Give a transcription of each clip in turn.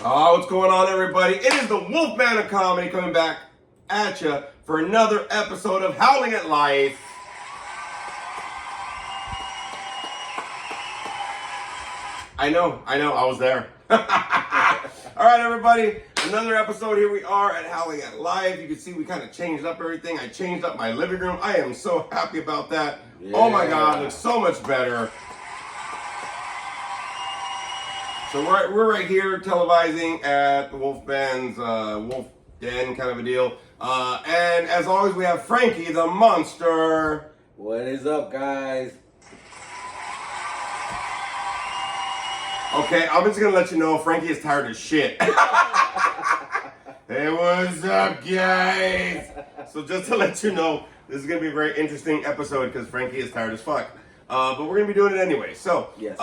Oh, what's going on, everybody? It is the Wolfman of Comedy coming back at you for another episode of Howling at Life. I know, I was there. All right, everybody, another episode. Here we are at Howling at Life. You can see we kind of changed up everything. I changed up my living room. I am so happy about that. Yeah. Oh my God, it looks so much better. So we're right here televising at the Wolfman's Wolf Den kind of a deal. And as always, we have Frankie the Monster. What is up, guys? Okay, I'm just gonna let you know Frankie is tired as shit. Hey, what's up, guys? So just to let you know, this is gonna be a very interesting episode because Frankie is tired as fuck. But we're gonna be doing it anyway. So yes.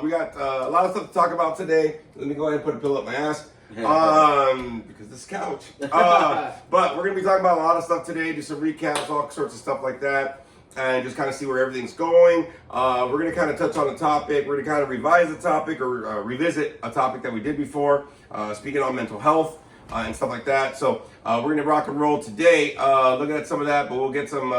We got a lot of stuff to talk about today. Let me go ahead and put a pillow up my ass. Because this couch. But we're gonna be talking about a lot of stuff today, do some recaps, all sorts of stuff like that, and just kind of see where everything's going. We're gonna kind of touch on the topic. We're gonna kind of revise the topic or revisit a topic that we did before, speaking on mental health and stuff like that. So we're gonna rock and roll today, looking at some of that, but we'll get some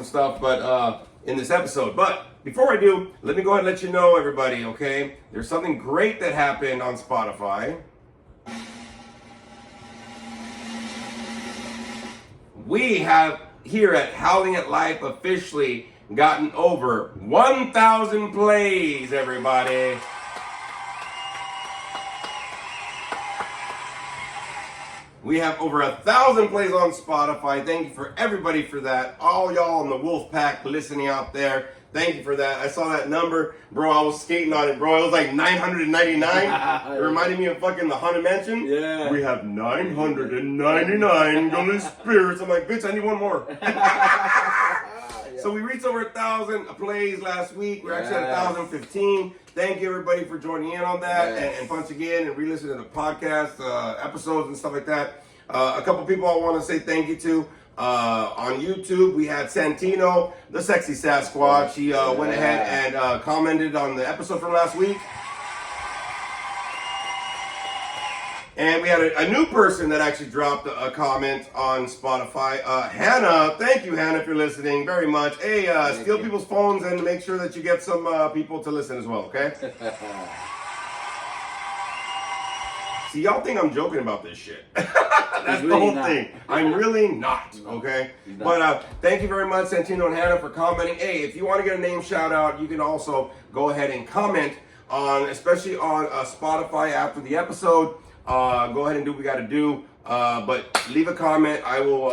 stuff. But in this episode. But before I do, let me go ahead and let you know, everybody, okay? There's something great that happened on Spotify. We have, here at Howling at Life, officially gotten over 1,000 plays, everybody. We have over 1,000 plays on Spotify. Thank you for everybody for that. All y'all in the Wolf Pack listening out there. Thank you for that. I saw that number. Bro, I was skating on it, bro. It was like 999. It reminded me of fucking the Haunted Mansion. Yeah. We have 999 golden spirits. I'm like, bitch, I need one more. So we reached over 1,000 plays last week. We're actually at 1,015. Thank you, everybody, for joining in on that and punching in and re-listening to the podcast episodes and stuff like that. A couple people I want to say thank you to. On YouTube, we had Santino, the sexy Sasquatch. He went ahead and commented on the episode from last week. And we had a new person that actually dropped a comment on Spotify. Hannah, thank you, Hannah, if you're listening very much. Hey, steal people's phones and make sure that you get some people to listen as well, okay? See, y'all think I'm joking about this shit. That's the whole thing. I'm really not, okay? But thank you very much, Santino and Hannah, for commenting. Hey, if you want to get a name shout out, you can also go ahead and comment on, especially on Spotify after the episode. Go ahead and do what we got to do. But leave a comment. I will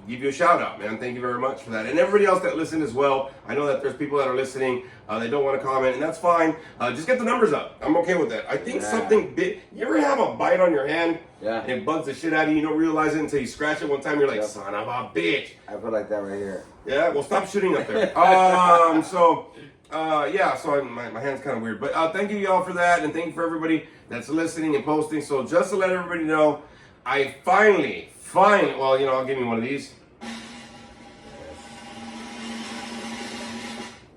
give you a shout out, man. Thank you very much for that. And everybody else that listened as well. I know that there's people that are listening. They don't want to comment, and that's fine. Just get the numbers up. I'm okay with that. I think something big. You ever have a bite on your hand? Yeah. And it bugs the shit out of you. You don't realize it until you scratch it one time. You're like, son of a bitch. I feel like that right here. Yeah. Well, stop shooting up there. So my hand's kind of weird. But thank you, y'all, for that. And thank you for everybody that's listening and posting. So just to let everybody know, I finally, well, I'll give you one of these.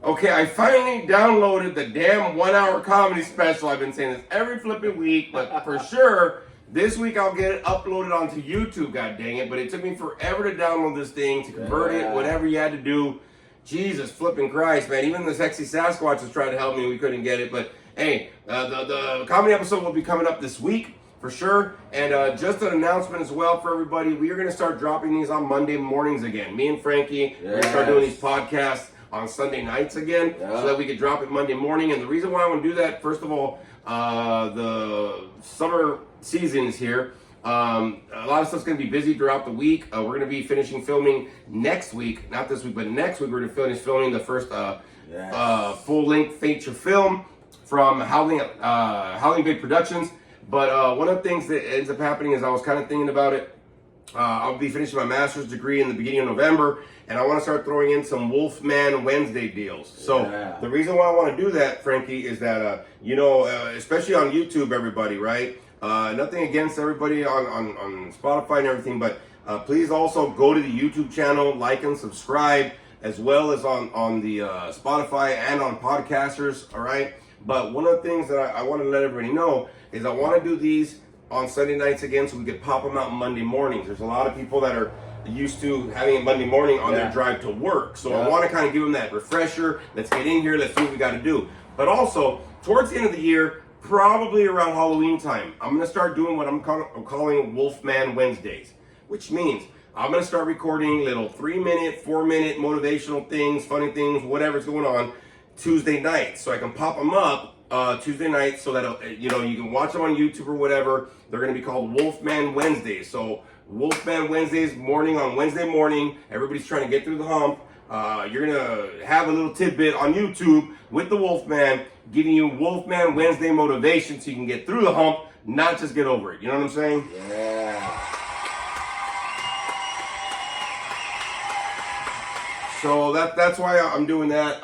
Okay, I finally downloaded the damn 1 hour comedy special. I've been saying this every flipping week, but for sure, this week I'll get it uploaded onto YouTube, god dang it. But it took me forever to download this thing, to convert it, whatever you had to do. Jesus flipping Christ, man. Even the sexy Sasquatch was trying to help me. We couldn't get it. But hey, the comedy episode will be coming up this week for sure. And just an announcement as well for everybody. We are going to start dropping these on Monday mornings again. Me and Frankie, we're going to start doing these podcasts on Sunday nights again so that we could drop it Monday morning. And the reason why I want to do that, first of all, the summer season is here. A lot of stuff's going to be busy throughout the week. We're going to be finishing filming next week, not this week, but next week we're going to finish filming the first full-length feature film from Howling Big Productions. But one of the things that ends up happening is I was kind of thinking about it. I'll be finishing my master's degree in the beginning of November, and I want to start throwing in some Wolfman Wednesday deals. So the reason why I want to do that, Frankie, is that, especially on YouTube, everybody, right? Nothing against everybody on Spotify and everything, but please also go to the YouTube channel, like and subscribe, as well as on the Spotify and on Podcasters, all right? But one of the things that I want to let everybody know is I want to do these on Sunday nights again so we could pop them out Monday mornings. There's a lot of people that are used to having it Monday morning on their drive to work. So I want to kind of give them that refresher. Let's get in here. Let's see what we got to do. But also, towards the end of the year, probably around Halloween time, I'm going to start doing what I'm calling Wolfman Wednesdays, which means I'm going to start recording little 3-minute, 4-minute motivational things, funny things, whatever's going on Tuesday nights. So I can pop them up Tuesday nights so that, you can watch them on YouTube or whatever. They're going to be called Wolfman Wednesdays. So Wolfman Wednesdays morning on Wednesday morning. Everybody's trying to get through the hump. You're going to have a little tidbit on YouTube with the Wolfman, giving you Wolfman Wednesday motivation so you can get through the hump, not just get over it. You know what I'm saying? Yeah. So that's why I'm doing that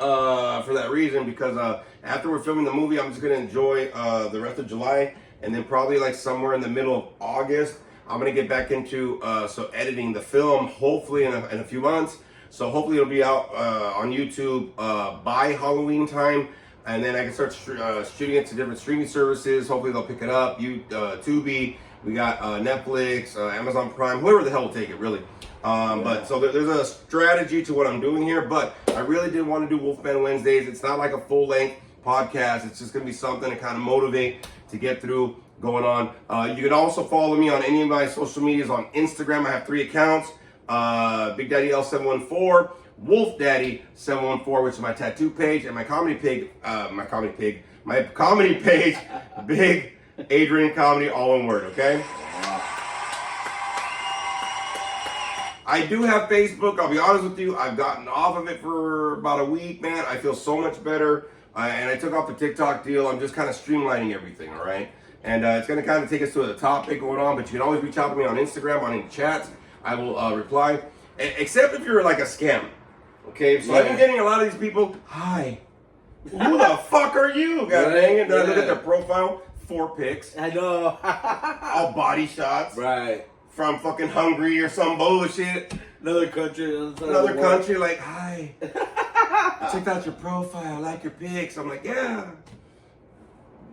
for that reason, because after we're filming the movie, I'm just going to enjoy the rest of July, and then probably like somewhere in the middle of August, I'm going to get back into editing the film, hopefully in a few months. So hopefully it'll be out on YouTube by Halloween time, and then I can start shooting it to different streaming services. Hopefully they'll pick it up. Tubi, we got Netflix, Amazon Prime, whoever the hell will take it, really. But so there's a strategy to what I'm doing here, but I really did want to do Wolfman Wednesdays. It's not like a full-length podcast. It's just going to be something to kind of motivate to get through going on. You can also follow me on any of my social medias. On Instagram, I have 3 accounts. Big Daddy L714, Wolf Daddy 714, which is my tattoo page, and my comedy page, Big Adrian Comedy, all in word, okay? I do have Facebook. I'll be honest with you. I've gotten off of it for about a week, man. I feel so much better. And I took off the TikTok deal. I'm just kind of streamlining everything, all right? And it's going to kind of take us to a topic going on, but you can always reach out to me on Instagram, on any chats. I will reply. Except if you're like a scam. Okay? So I've been getting a lot of these people, hi, who the fuck are you? God dang it. Then I look at their profile, 4 pics. I know. All body shots. Right. From fucking Hungary or some bullshit. Another country. Another country, like, hi. I checked out your profile, I like your pics. I'm like, yeah.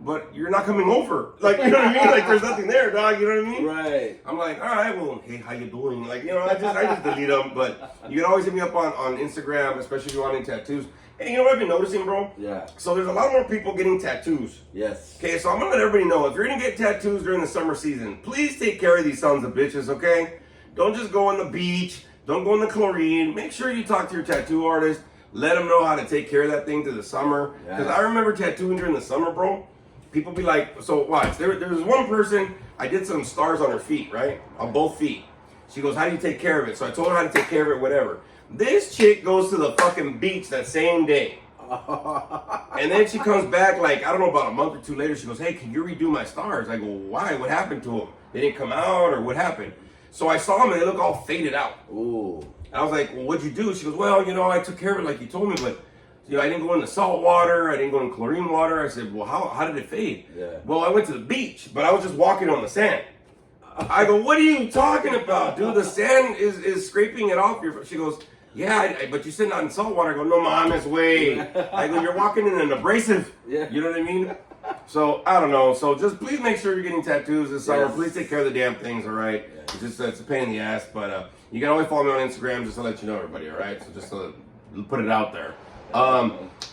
But you're not coming over. Like, you know what I mean? Like, there's nothing there, dog. You know what I mean? Right. I'm like, all right, well, hey, how you doing? Like, I just delete them. But you can always hit me up on Instagram, especially if you want any tattoos. And you know what I've been noticing, bro? Yeah. So there's a lot more people getting tattoos. Yes. Okay, so I'm going to let everybody know, if you're going to get tattoos during the summer season, please take care of these sons of bitches, okay? Don't just go on the beach. Don't go in the chlorine. Make sure you talk to your tattoo artist. Let them know how to take care of that thing through the summer. Because I remember tattooing during the summer, bro. People be like, so watch. There was one person, I did some stars on her feet, right? On both feet. She goes, how do you take care of it? So I told her how to take care of it, whatever. This chick goes to the fucking beach that same day. And then she comes back like, I don't know, about a month or 2 later. She goes, hey, can you redo my stars? I go, why? What happened to them? They didn't come out, or what happened? So I saw them and they look all faded out. Ooh. And I was like, well, what'd you do? She goes, well, I took care of it like you told me, but I didn't go in the salt water. I didn't go in chlorine water. I said, well, how did it fade? Yeah. Well, I went to the beach, but I was just walking on the sand. I go, what are you talking about, dude? The sand is scraping it off your... She goes, yeah, but you said not in salt water. I go, no, mames, way. I go, you're walking in an abrasive. Yeah. You know what I mean? So, I don't know. So, just please make sure you're getting tattoos this summer. Yes. Please take care of the damn things, all right? Yeah. It's a pain in the ass, but you can always follow me on Instagram just to let you know, everybody, all right? So, just to put it out there.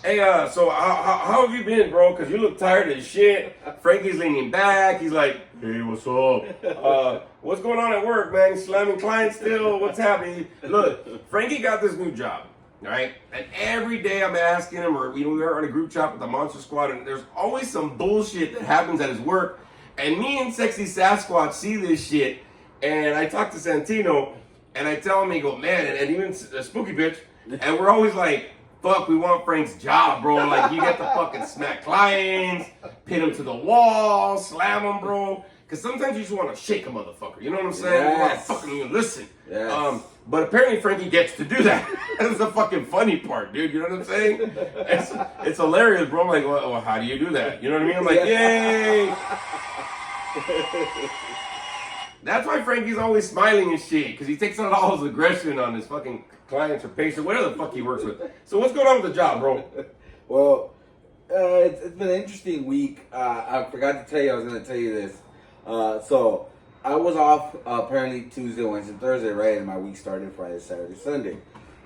Hey, so how have you been, bro? Because you look tired as shit. Frankie's leaning back. He's like, hey, what's up? What's going on at work, man? You slamming clients still? What's happening? Look, Frankie got this new job, all right? And every day I'm asking him, or we were on a group chat with the Monster Squad, and there's always some bullshit that happens at his work. And me and Sexy Sasquatch see this shit, and I talk to Santino, and I tell him, he go, man, and even Spooky Bitch, and we're always like, fuck, we want Frank's job, bro. Like, you get to fucking smack clients, pin them to the wall, slam them, bro. Because sometimes you just want to shake a motherfucker. You know what I'm saying? Yes. You want to fucking listen. Yes. But apparently Frankie gets to do that. That's the fucking funny part, dude. You know what I'm saying? It's hilarious, bro. I'm like, well, how do you do that? You know what I mean? I'm like, yay. That's why Frankie's always smiling and shit. Because he takes out all his aggression on his fucking clients or patients, whatever the fuck he works with. So what's going on with the job, bro? Well, It's been an interesting week. I forgot to tell you I was going to tell you this. So I was off apparently Tuesday, Wednesday, Thursday, right? And my week started Friday, Saturday, Sunday,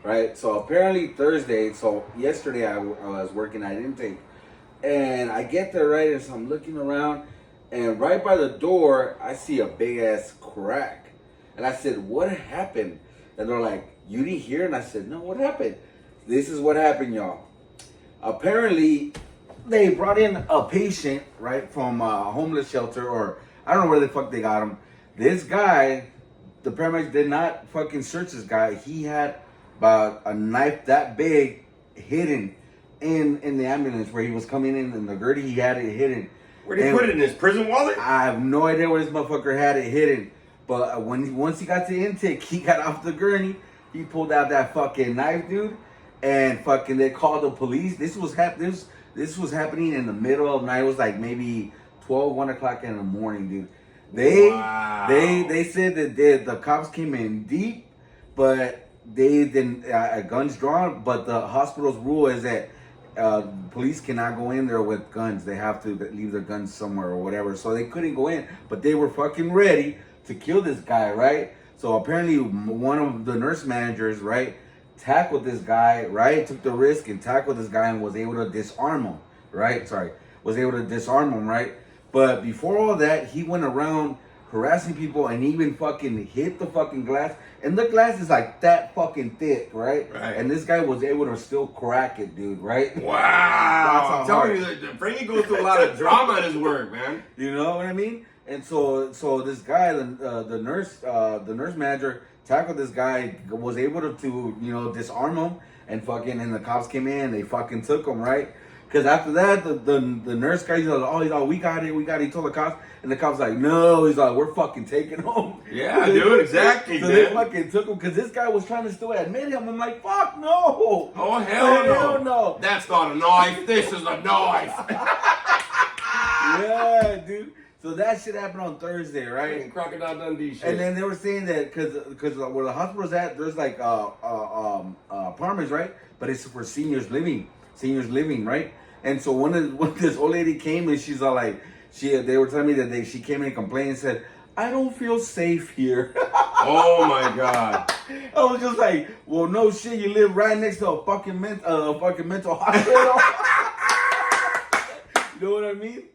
right? So apparently Thursday, so yesterday I was working at intake. And I get there, right? And so I'm looking around. And right by the door, I see a big ass crack. And I said, what happened? And they're like, you didn't hear? And I said, no, what happened? This is what happened, y'all. Apparently, they brought in a patient, right, from a homeless shelter, or I don't know where the fuck they got him. This guy, the paramedics did not fucking search this guy. He had about a knife that big hidden in the ambulance where he was coming in the gurney. He had it hidden. Where did he put it in his prison wallet? I have no idea where this motherfucker had it hidden. But once he got to intake, he got off the gurney. He pulled out that fucking knife, dude, and fucking they called the police. This was happening in the middle of the night. It was like maybe 1 o'clock in the morning, dude. They said that the cops came in deep, but they didn't guns drawn. But the hospital's rule is that police cannot go in there with guns. They have to leave their guns somewhere or whatever. So they couldn't go in, but they were fucking ready to kill this guy, right? So apparently one of the nurse managers, right, tackled this guy, right? Took the risk and tackled this guy and was able to disarm him, right? Was able to disarm him, right? But before all that, he went around harassing people and even fucking hit the fucking glass. And the glass is like that fucking thick, right? And this guy was able to still crack it, dude, right? Wow. I'm telling you, that Frankie goes through a lot of drama in his work, man. You know what I mean? And so this guy, the nurse manager tackled this guy, was able to disarm him, and the cops came in, they fucking took him, right? Because after that, the nurse guy, he's like, we got it. He told the cops, and the cops like, no, he's like, we're fucking taking him. Yeah, dude, exactly, so man. They fucking took him, because this guy was trying to still admit him. I'm like, fuck no. Oh, hell no. Hell no. That's not a knife. This is a knife. Yeah, dude. So that shit happened on Thursday, right? And Crocodile Dundee shit. And then they were saying that because where the hospital's at, there's like apartments, right? But it's for seniors living, right? And so when this old lady came and she's all like, they were telling me that she came in and complained and said, I don't feel safe here. Oh my God. I was just like, well, no shit, you live right next to a fucking mental hospital. You know what I mean?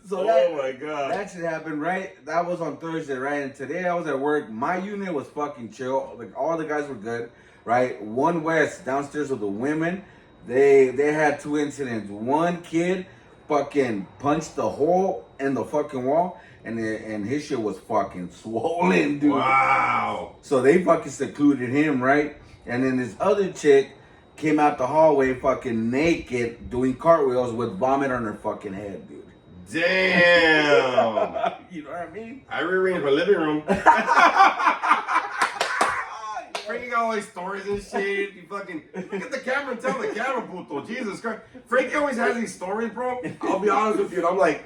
So my God. That shit happened, right? That was on Thursday, right? And today I was at work. My unit was fucking chill. Like, all the guys were good, right? One West, downstairs with the women, they had 2 incidents. One kid fucking punched the hole in the fucking wall, and his shit was fucking swollen, dude. Wow. So they fucking secluded him, right? And then this other chick came out the hallway fucking naked, doing cartwheels with vomit on her fucking head, dude. Damn. You know what I mean? I rearranged my living room. Frankie got all these stories and shit. You fucking look at the camera and tell the camera, puto. Jesus Christ. Frankie always has these stories, bro. I'll be honest with you. And I'm like,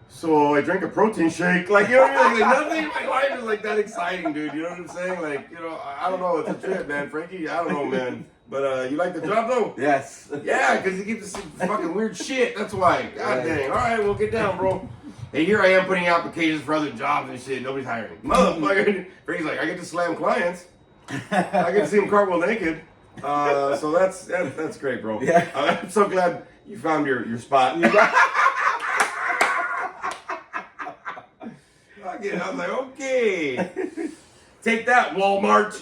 so I drank a protein shake. Like, you know what I mean? Like, nothing in my life is like that exciting, dude. You know what I'm saying? Like, I don't know. It's a trip, man. Frankie, I don't know, man. But you like the job, though? Yes. Yeah, because he keeps this fucking weird shit. That's why. God dang. All right, well, get down, bro. Hey, here I am putting applications for other jobs and shit. Nobody's hiring. Motherfucker. Frankie's like, I get to slam clients. I get to see him cartwheel naked. So that's great, bro. Yeah. I'm so glad you found your spot. Fucking, I was like, okay. Take that, Walmart.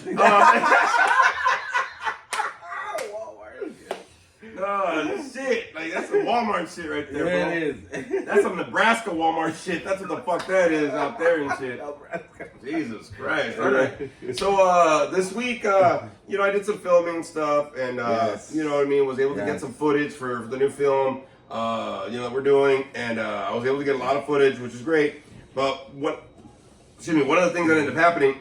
Oh, shit. Like, that's some Walmart shit right there, bro. Yeah, it is. That's some Nebraska Walmart shit. That's what the fuck that is out there and shit. Jesus Christ. All right. So, this week, I did some filming stuff and, you know what I mean, was able to get some footage for the new film, that we're doing. And, I was able to get a lot of footage, which is great. But one of the things that ended up happening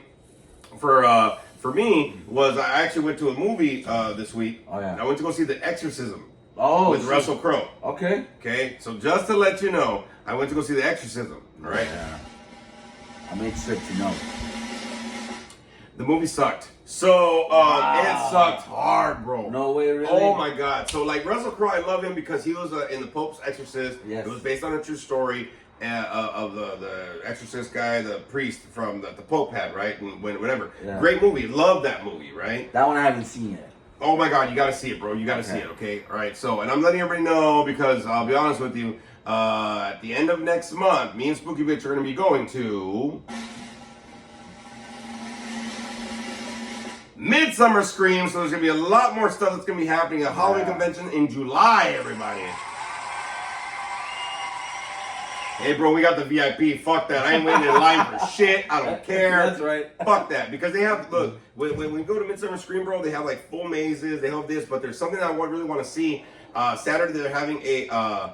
for me was I actually went to a movie this week. Oh, yeah. I went to go see The Exorcism with shit. Russell Crowe. Okay. Okay, so just to let you know, I went to go see The Exorcism. All right. Yeah. I'm interested to know. The movie sucked. So Wow. it sucked hard, bro. No way, really. Oh my god! So like Russell Crowe, I love him because he was in the Pope's Exorcist. Yes. It was based on a true story of the Exorcist guy, the priest from the Pope had, right? And whatever. Yeah. Great movie. Love that movie, right? That one I haven't seen yet. Oh my god, you gotta see it, bro. You gotta see it, okay? All right. So, and I'm letting everybody know because I'll be honest with you. At the end of next month, me and Spooky Bitch are gonna be going to Midsummer Scream, so there's gonna be a lot more stuff that's gonna be happening at Halloween convention in July, everybody. Hey, bro, we got the VIP. Fuck that. I ain't waiting in line for shit. I don't care. That's right. Fuck that. Because they have, look, when we go to Midsummer Scream, bro, they have like full mazes. They have this, but there's something I really want to see. Saturday, they're having a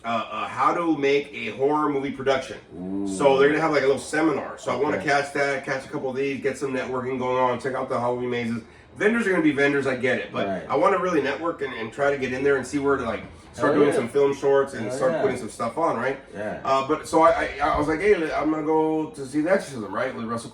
how to make a horror movie production. Ooh. So they're gonna have like a little seminar. So I want to catch a couple of these, get some networking going on, check out the Halloween mazes. Vendors are gonna be vendors, I get it, but I want to really network and try to get in there and see where to like start doing some film shorts and start putting some stuff on, right? Yeah. But so I was like, hey, I'm gonna go to see The Exorcism, right, with Russell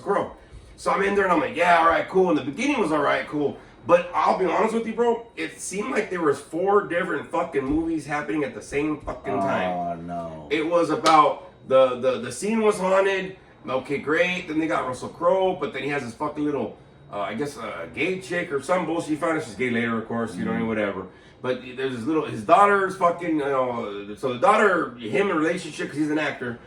Crowe. So I'm in there and I'm like, yeah, all right, cool. And the beginning was all right, cool. But I'll be honest with you, bro. It seemed like there was 4 different fucking movies happening at the same fucking time. Oh no! It was about the scene was haunted. Okay, great. Then they got Russell Crowe, but then he has this fucking little, I guess, gay chick or some bullshit. You find out she's gay later, of course. You know, whatever. But there's this little, his daughter's fucking, so the daughter, him in a relationship because he's an actor,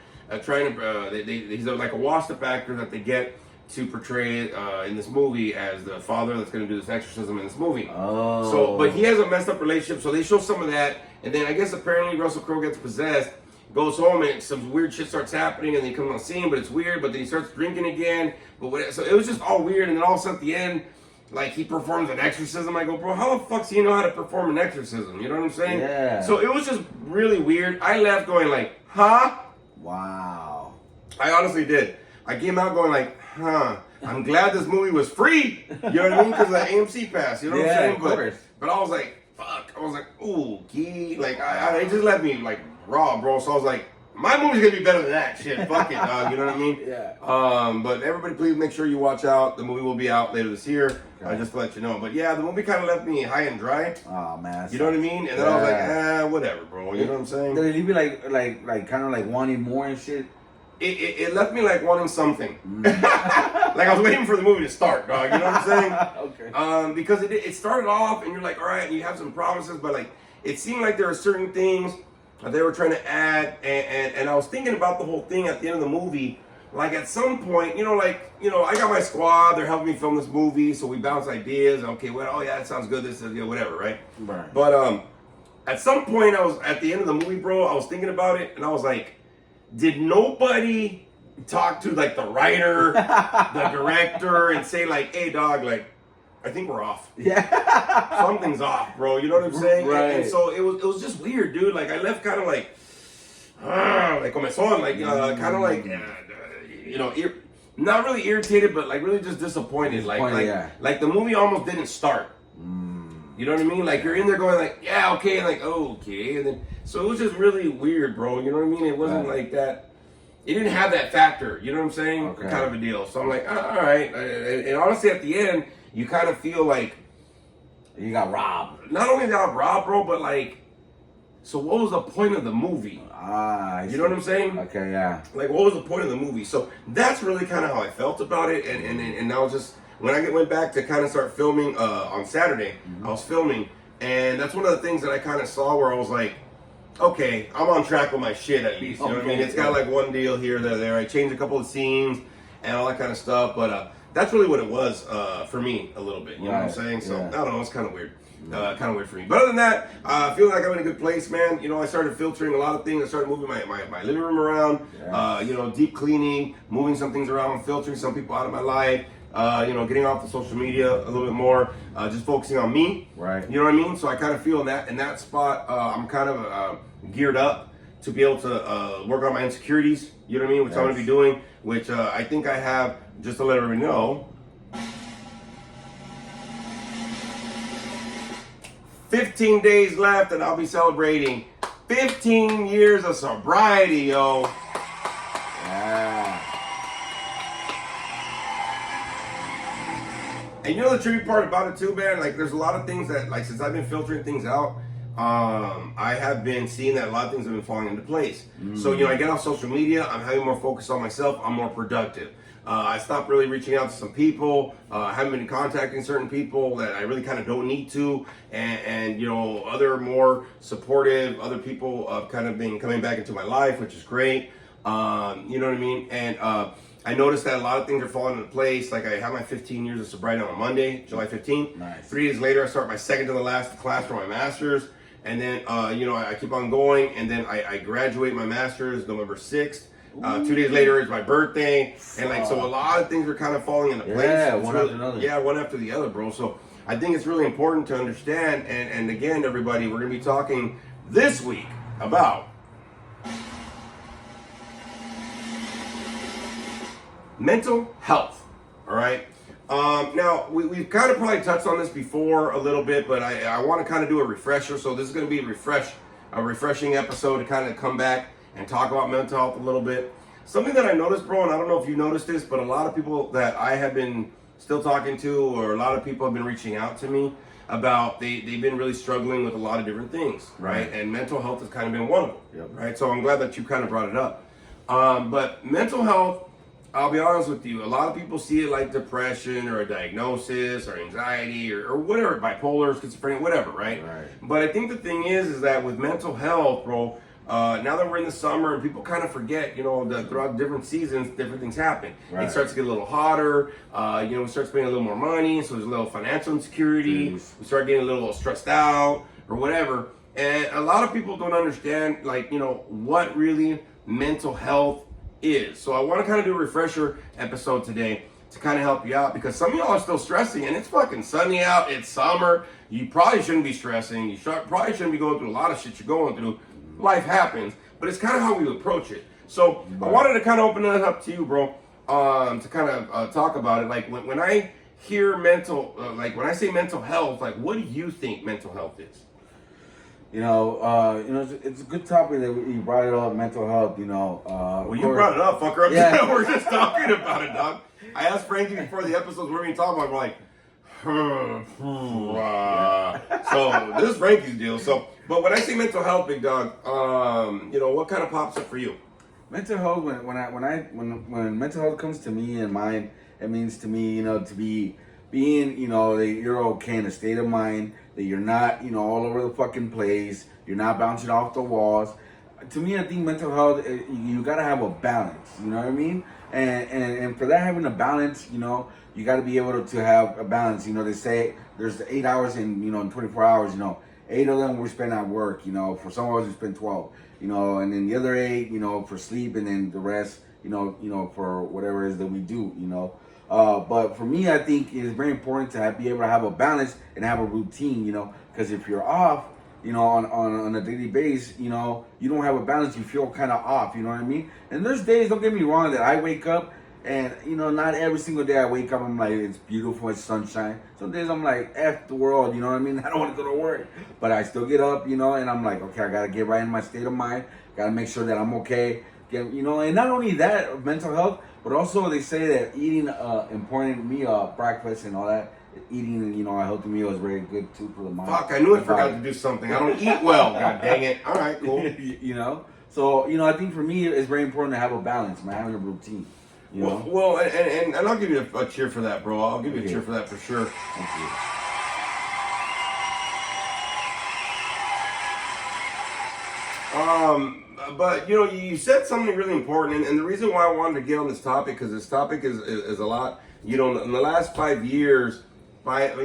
trying to, he's like a washed-up actor that they get to portray in this movie as the father that's going to do this exorcism in this movie. Oh. So, but he has a messed up relationship, so they show some of that, and then I guess apparently Russell Crowe gets possessed, goes home, and some weird shit starts happening, and then he comes on scene, but it's weird, but then he starts drinking again, so it was just all weird, and then all of a sudden at the end, like he performs an exorcism. I go, bro, how the fuck do you know how to perform an exorcism? You know what I'm saying? Yeah. So it was just really weird. I left going like, huh? Wow. I honestly did. I came out going like, huh. I'm glad this movie was free. You know what I mean? Because of the AMC pass. You know what I'm saying? Of course. But I was like, fuck. I was like, ooh, key. Like, it just left me like raw, bro. So I was like, my movie's gonna be better than that shit. Fuck it, dog. You know what I mean? Yeah. But everybody, please make sure you watch out. The movie will be out later this year. Just to let you know. But yeah, the movie kind of left me high and dry. Oh man. You know what I mean? And then I was like, whatever, bro. You know what I'm saying? Did it leave you like kind of like wanting more and shit? It left me like wanting something. Like I was waiting for the movie to start, dog. You know what I'm saying? Okay. Because it started off and you're like, all right, and you have some promises, but like it seemed like there were certain things that they were trying to add, and I was thinking about the whole thing at the end of the movie. Like at some point, I got my squad. They're helping me film this movie, so we bounce ideas. Okay, well, oh yeah, that sounds good. This is whatever, right? Right. But at some point, I was at the end of the movie, bro. I was thinking about it, and I was like, did nobody talk to like the writer, the director, and say like, hey, dog, like, I think we're off. Yeah. Something's off, bro. You know what I'm saying? Right. And so it was just weird, dude. Like I left kind of like comezón, like kind of like not really irritated, but like really just disappointed. Like the movie almost didn't start. You know what I mean? Like you're in there going like, yeah, okay, and like, oh, okay, and then so it was just really weird, bro. You know what I mean? It wasn't like that. It didn't have that factor. You know what I'm saying? Okay. Kind of a deal. So I'm like, all right. And honestly, at the end, you kind of feel like you got robbed. Not only got robbed, bro, but like, so what was the point of the movie? You know what I'm saying? Okay, yeah. Like, what was the point of the movie? So that's really kind of how I felt about it. And I was just, when I went back to kind of start filming on Saturday, I was filming. And that's one of the things that I kind of saw where I was like, okay, I'm on track with my shit at least. You know what I mean? It's got like one deal here, there. I changed a couple of scenes and all that kind of stuff. But that's really what it was for me a little bit. You know what I'm saying? So, I don't know. It's kind of weird. Kind of weird for me. But other than that, I feel like I'm in a good place, man. You know, I started filtering a lot of things. I started moving my living room around, deep cleaning, moving some things around, filtering some people out of my life, getting off the social media a little bit more, just focusing on me. Right. You know what I mean? So I kind of feel in that spot, I'm kind of geared up to be able to work on my insecurities, you know what I mean? Which I'm going to be doing, which I think I have, just to let everybody know, 15 days left, and I'll be celebrating 15 years of sobriety, yo. Yeah. And you know the tricky part about it too, man? Like, there's a lot of things that, like, since I've been filtering things out, I have been seeing that a lot of things have been falling into place. So, you know, I get off social media, I'm having more focus on myself, I'm more productive. I stopped really reaching out to some people. I haven't been contacting certain people that I really kind of don't need to. And, you know, other more supportive, other people have kind of been coming back into my life, which is great. You know what I mean? And I noticed that a lot of things are falling into place. Like, I have my 15 years of sobriety on Monday, July 15th. Nice. 3 days later, I start my second to the last class for my master's. And then, you know, I keep on going. And then I graduate my master's November 6th. 2 days later is my birthday, and like, so a lot of things are kind of falling into place. Yeah, It's one really, after another. Yeah, one after the other, bro. So I think it's really important to understand. And again, everybody, we're gonna be talking this week about mental health. All right. Now we've kind of probably touched on this before a little bit, but I want to kind of do a refresher. So this is going to be a refreshing episode to kind of come back and talk about mental health a little bit. Something that I noticed, bro, and I don't know if you noticed this, but a lot of people that I have been still talking to, or a lot of people have been reaching out to me about they've been really struggling with a lot of different things, right? And mental health has kind of been one of them, Yep. right? So I'm glad that you kind of brought it up. But mental health, I'll be honest with you, a lot of people see it like depression or a diagnosis or anxiety or whatever, bipolar, schizophrenia, whatever, right? But I think the thing is that with mental health, bro, now that we're in the summer and people kind of forget, you know, that throughout different seasons, different things happen. It starts to get a little hotter. You know, we start spending a little more money, so there's a little financial insecurity. We start getting a little stressed out or whatever. And a lot of people don't understand, like, you know, what really mental health is. So I want to kind of do a refresher episode today to kind of help you out, because some of y'all are still stressing and it's fucking sunny out. It's summer. You probably shouldn't be stressing. You probably shouldn't be going through a lot of shit you're going through. Life happens, but it's kind of how we approach it. So I wanted to kind of open it up to you, bro, to kind of talk about it. Like when I hear mental, like when I say mental health, like what do you think mental health is? You know, it's a good topic that you brought it up, mental health. You know, Well, you brought it up, fucker. Yeah. We're just talking about it, dog. I asked Frankie before the episodes what are we talking about. We're like, so this is Frankie's deal. So, but when I say mental health, big dog, you know, what kind of pops up for you? Mental health. When mental health comes to me in mind, it means to me, you know, to be being, you know, that you're okay in a state of mind, that you're not, you know, all over the fucking place, you're not bouncing off the walls. To me, I think mental health, you gotta have a balance. You know what I mean? And for that, having a balance, you know, you got to be able to have a balance. You know, they say there's 8 hours in 24 hours. You know, 8 of them we spend at work. You know, for some of us we spend 12. You know, and then the other 8, you know, for sleep, and then the rest, you know, for whatever it is that we do. You know, but for me, I think it's very important to be able to have a balance and have a routine. You know, because if you're off, you know, on a daily basis, you know, you don't have a balance, you feel kind of off. You know what I mean? And there's days, don't get me wrong, that I wake up. And, you know, not every single day I wake up, I'm like, it's beautiful, it's sunshine. Some days I'm like, F the world, you know what I mean? I don't want to go to work. But I still get up, you know, and I'm like, okay, I got to get right in my state of mind. Got to make sure that I'm okay. You know, and not only that, mental health, but also they say that eating important meal, breakfast and all that, eating, you know, a healthy meal is very good, too, for the mind. Fuck, I knew I forgot to do something. I don't eat well, god dang it. All right, cool. You know? So, you know, I think for me, it's very important to have a balance, man, having a routine. You know? Well, and I'll give you a cheer for that, bro. I'll give you a cheer for that for sure. Thank you. But you know, you said something really important, and the reason why I wanted to get on this topic, because this topic is a lot. You know, in the last 5 years, 5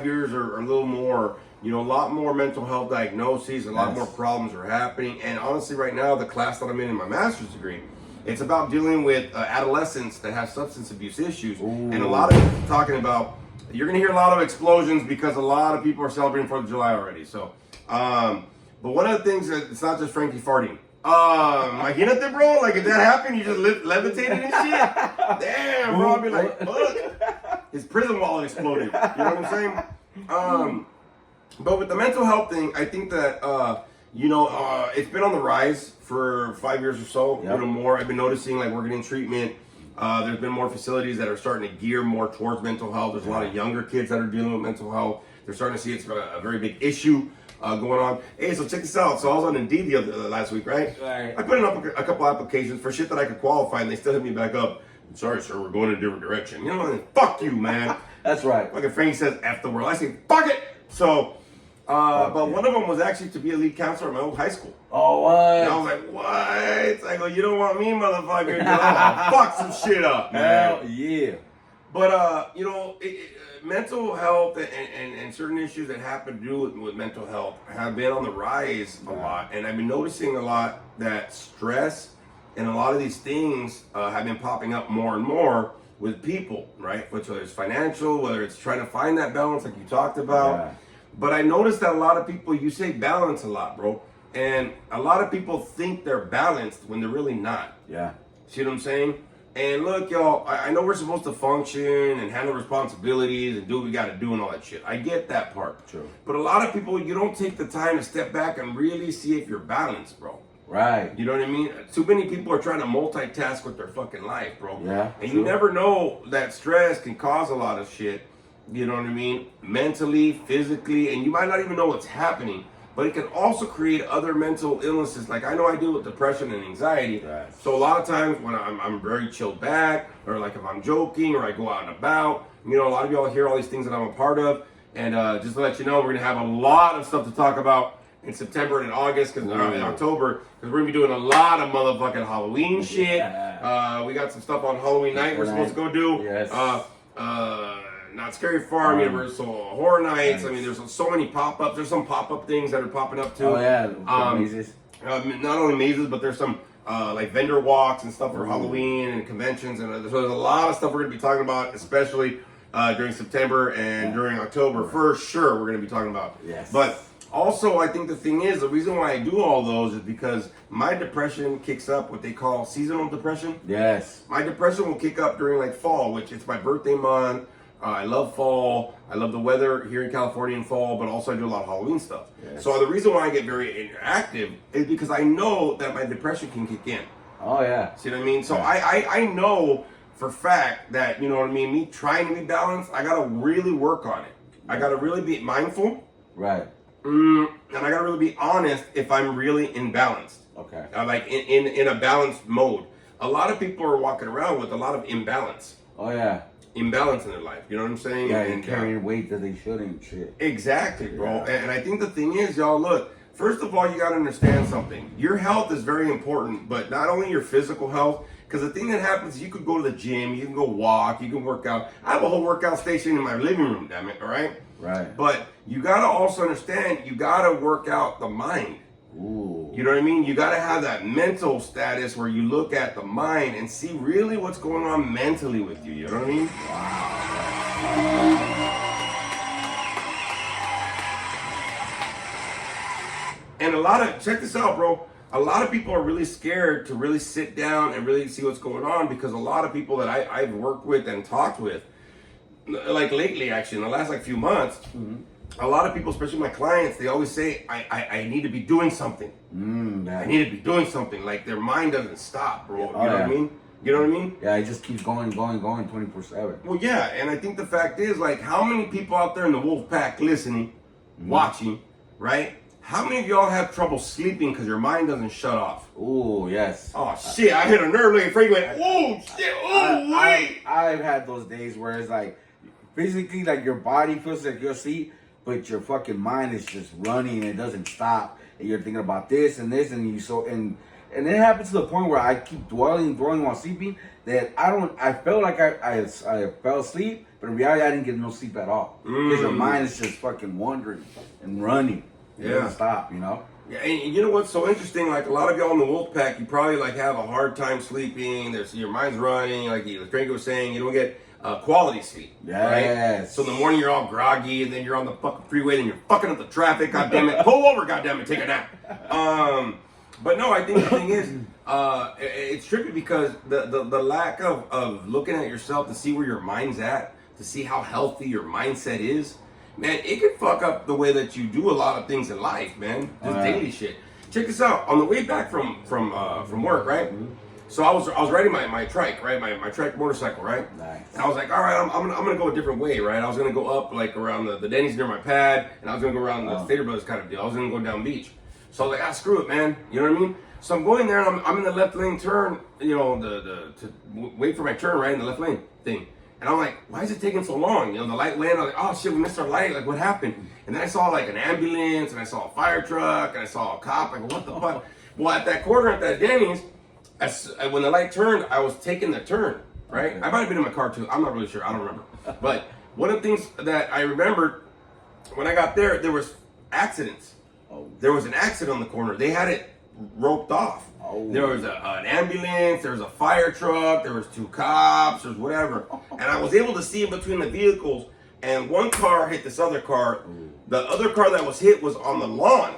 years or a little more, you know, a lot more mental health diagnoses, a lot more problems are happening, and honestly, right now, the class that I'm in my master's degree, it's about dealing with adolescents that have substance abuse issues. And a lot of people talking about, you're going to hear a lot of explosions because a lot of people are celebrating 4th of July already. So, but one of the things that it's not just Frankie farting. Imagínate, bro, like if that happened, you just levitated and shit. Damn, bro, I'd be like, fuck. His prison wallet exploded. You know what I'm saying? But with the mental health thing, I think that, you know, it's been on the rise for 5 years or so, you know, more. I've been noticing like we're getting treatment. There's been more facilities that are starting to gear more towards mental health. There's a lot of younger kids that are dealing with mental health. They're starting to see it's a very big issue going on. Hey, so check this out. So I was on Indeed the last week, right? Right. I put in a couple applications for shit that I could qualify, and they still hit me back up. Sorry, sir, we're going in a different direction. You know what? Fuck you, man. That's right. Like Frank says, F the world. I say, fuck it. So, but one of them was actually to be a lead counselor at my old high school. Oh, what? And I was like, what? I go, you don't want me, motherfucker. I'll fuck some shit up, man. Hell yeah. But, mental health and certain issues that happen to do with mental health have been on the rise a lot. And I've been noticing a lot that stress and a lot of these things have been popping up more and more with people, right? Whether it's financial, whether it's trying to find that balance like you talked about. Yeah. But I noticed that a lot of people, you say balance a lot, bro. And a lot of people think they're balanced when they're really not. Yeah. See what I'm saying? And look, y'all, I know we're supposed to function and handle responsibilities and do what we got to do and all that shit. I get that part. True. But a lot of people, you don't take the time to step back and really see if you're balanced, bro. Right. You know what I mean? Too many people are trying to multitask with their fucking life, bro. Yeah, And true. you never know that stress can cause a lot of shit. You know what I mean? Mentally, physically, and you might not even know what's happening. But it can also create other mental illnesses. Like I know I deal with depression and anxiety. Right. So a lot of times when I'm very chilled back, or like if I'm joking, or I go out and about, a lot of y'all hear all these things that I'm a part of. And just to let you know, we're gonna have a lot of stuff to talk about in September and in August, in October, because we're gonna be doing a lot of motherfucking Halloween shit. Yeah. We got some stuff on Halloween night we're supposed to go do. Yes. Not Scary Farm, Universal Horror Nights. Nice. I mean, there's so many pop-ups. There's some pop-up things that are popping up too. Oh yeah, mazes. Not only mazes, but there's some like vendor walks and stuff for Halloween and conventions, and so there's a lot of stuff we're gonna be talking about, especially during September and during October for sure. We're gonna be talking about. Yes. But also, I think the thing is, the reason why I do all those is because my depression kicks up what they call seasonal depression. Yes. My depression will kick up during like fall, which it's my birthday month. I love fall. I love the weather here in California in fall, but also I do a lot of Halloween stuff. Yes. So the reason why I get very interactive is because I know that my depression can kick in. Oh yeah. See what I mean? So I know for fact that, you know what I mean, me trying to be balanced, I gotta really work on it. I gotta really be mindful. Right. And I gotta really be honest if I'm really imbalanced. Okay. Like in a balanced mode. A lot of people are walking around with a lot of imbalance Oh yeah. in their life. You know what I'm saying? Yeah, and you're carrying weight that they shouldn't. Shit. Exactly, bro. Yeah. And I think the thing is, y'all, look, first of all, you got to understand something. Your health is very important, but not only your physical health, because the thing that happens is you could go to the gym, you can go walk, you can work out. I have a whole workout station in my living room, damn it, all right? Right. But you got to also understand, you got to work out the mind. Ooh. You know what I mean? You got to have that mental status where you look at the mind and see really what's going on mentally with you. You know what I mean? And check this out, bro. A lot of people are really scared to really sit down and really see what's going on because a lot of people that I've worked with and talked with, like lately, actually, in the last like few months, a lot of people, especially my clients, they always say, I need to be doing something. I need to be doing something. Like their mind doesn't stop, bro. You know what I mean? You know what I mean? Yeah, it just keeps going 24/7. Well, yeah, and I think the fact is, like, how many people out there in the wolf pack listening, watching, right? How many of y'all have trouble sleeping because your mind doesn't shut off? Ooh, yes. Oh, shit, I hit a nerve looking Frank went, oh, shit, oh, wait. I've had those days where it's like, physically, like your body feels like you're asleep, but your fucking mind is just running and it doesn't stop. And you're thinking about this and this, and and it happens to the point where I keep dwelling while sleeping that I felt like I fell asleep, but in reality I didn't get no sleep at all. Because your mind is just fucking wandering and running. It doesn't stop, you know? Yeah, and you know what's so interesting? Like a lot of y'all in the wolf pack, you probably like have a hard time sleeping. Your mind's running. Like Frank was saying, you don't get quality sleep. Yes. Right? So in the morning you're all groggy, and then you're on the fucking freeway, and you're fucking up the traffic. God damn it, pull over, God damn it, take a nap. But no, I think the thing is, it's tricky because the lack of looking at yourself to see where your mind's at, to see how healthy your mindset is. Man, it can fuck up the way that you do a lot of things in life, man. Just daily shit. Check this out. On the way back from work, right? So I was riding my trike, right? My trike motorcycle, right? Nice. And I was like, all right, I'm gonna go a different way, right? I was gonna go up like around the Denny's near my pad, and I was gonna go around the Stater Brothers kind of deal. I was gonna go down beach. So I was like, screw it, man. You know what I mean? So I'm going there, and I'm in the left lane turn, you know, to wait for my turn, right, in the left lane thing. And I'm like, why is it taking so long? You know, the light went, I was like, oh shit, we missed our light, like what happened? And then I saw like an ambulance, and I saw a fire truck, and I saw a cop, like what the fuck? Well, at that corner at that Denny's, when the light turned, I was taking the turn, right? I might have been in my car too, I'm not really sure, I don't remember. But one of the things that I remembered, when I got there, there was accidents. There was an accident on the corner. They had it roped off. There was an ambulance, there was a fire truck, there was 2 cops, there was whatever. And I was able to see in between the vehicles, and one car hit this other car. The other car that was hit was on the lawn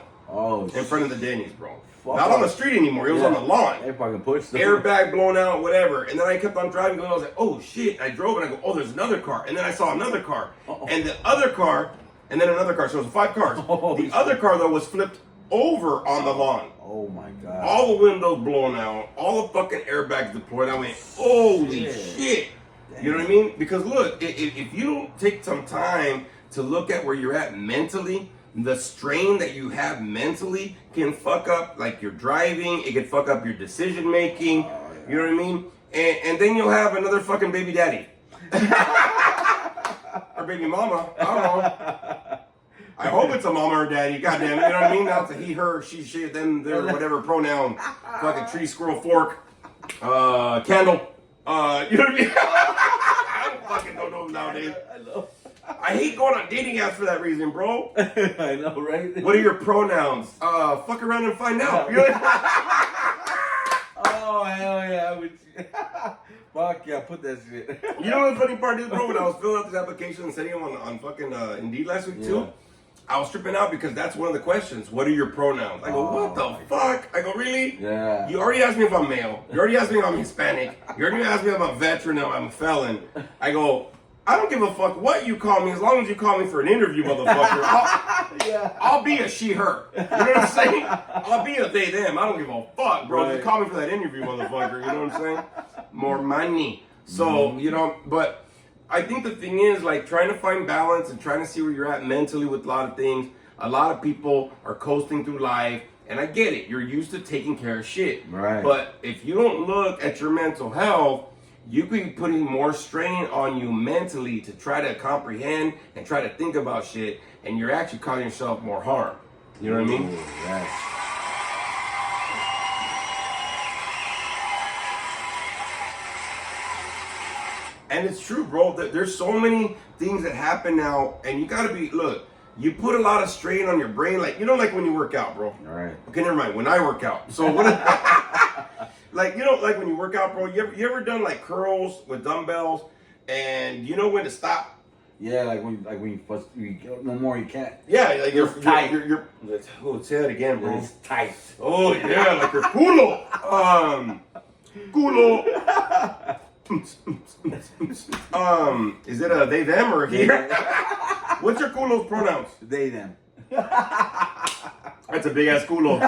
in front of the Denny's, bro. Not on the street anymore, it was on the lawn. If I can push them. Airbag blown out, whatever. And then I kept on driving, and I was like, oh shit. I drove and I go, oh, there's another car. And then I saw another car. And the other car, and then another car. So it was 5 cars. The other car, though, was flipped over on the lawn. Oh my God. All the windows blown out, all the fucking airbags deployed. I went, holy shit. You know what I mean? Because look, if you don't take some time to look at where you're at mentally, the strain that you have mentally can fuck up like your driving, it can fuck up your decision making, you know what I mean? And then you'll have another fucking baby daddy. Or baby mama, I don't know. I hope it's a mama or daddy, goddamn it, you know what I mean? Not to he, her, she, them, their, whatever pronoun, fucking tree, squirrel, fork, candle, you know what I mean? I fucking don't know nowadays. I know. I hate going on dating apps for that reason, bro. I know, right? What are your pronouns? Fuck around and find out. You know? Oh, hell yeah. Fuck yeah, put that shit. You know what the funny part is, bro? When I was filling out this application and sending them on fucking Indeed last week, too, I was tripping out because that's one of the questions. What are your pronouns? I go, what the fuck? I go, really? Yeah. You already asked me if I'm male. You already asked me if I'm Hispanic. You already asked me if I'm a veteran or I'm a felon. I go, I don't give a fuck what you call me as long as you call me for an interview, motherfucker. I'll be a she, her. You know what I'm saying? I'll be a they, them. I don't give a fuck, bro. Right. Just call me for that interview, motherfucker. You know what I'm saying? More money. So, you know, but I think the thing is, like, trying to find balance and trying to see where you're at mentally with a lot of things. A lot of people are coasting through life, and I get it. You're used to taking care of shit. Right. But if you don't look at your mental health, you could be putting more strain on you mentally to try to comprehend and try to think about shit, and you're actually causing yourself more harm. You know what I mean? Ooh, yes. And it's true, bro. There's so many things that happen now, and you gotta be, look, you put a lot of strain on your brain, like, you know, like when you work out, bro. All right. Okay, never mind. When I work out. So what? Like, you know, like when you work out, bro, you ever done like curls with dumbbells, and you know when to stop? Yeah, like when you first, no more, you can't. Yeah, like you're tight. You're, oh, say that again, bro. It's tight. Oh yeah, like your culo. Culo. Is it a they them or he? What's your culo's pronouns? They, them. That's a big ass culo.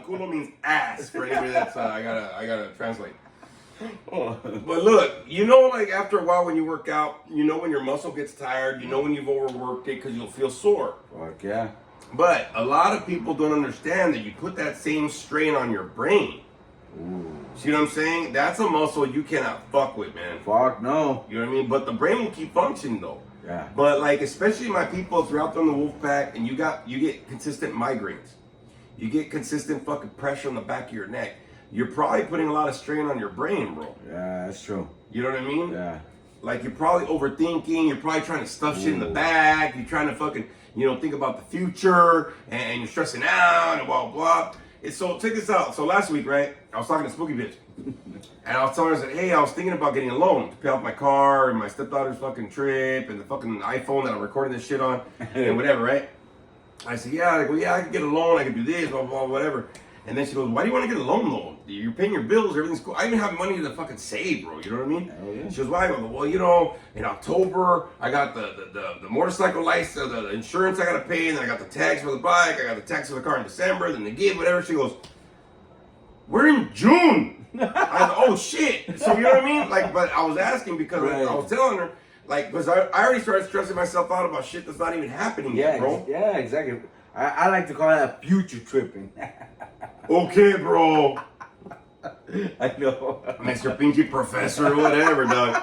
Culo means ass for anybody that's I gotta translate. But look, you know, like after a while when you work out, you know when your muscle gets tired, you know when you've overworked it because you'll feel sore. Fuck yeah. But a lot of people don't understand that you put that same strain on your brain. Ooh. See what I'm saying? That's a muscle you cannot fuck with, man. Fuck no. You know what I mean? But the brain will keep functioning though. Yeah. But like, especially my people throughout the wolf pack, and you get consistent migraines. You get consistent fucking pressure on the back of your neck. You're probably putting a lot of strain on your brain, bro. Yeah, that's true. You know what I mean? Yeah. Like you're probably overthinking. You're probably trying to stuff shit in the bag. You're trying to fucking, think about the future, and you're stressing out and blah blah. So check this out. So last week, right, I was talking to Spooky Bitch, and I was telling her, I said, hey, I was thinking about getting a loan to pay off my car and my stepdaughter's fucking trip and the fucking iPhone that I'm recording this shit on and whatever, right? I said, yeah, I could get a loan. I could do this, blah blah, whatever. And then she goes, why do you want to get a loan though? You're paying your bills, everything's cool. I even have money to fucking save, bro. You know what I mean? Hell yeah. She goes, why? I go, well, in October, I got the motorcycle license, the insurance I got to pay, and then I got the tax for the bike, I got the tax for the car in December, then the gift, whatever. She goes, We're in June. Oh shit. So you know what I mean? Like, but I was asking because Right. I was telling her, like, because I already started stressing myself out about shit that's not even happening yet, bro. Yeah, exactly. I like to call that future tripping. Okay, bro. I know. Mr. Pinky Professor or whatever, dog.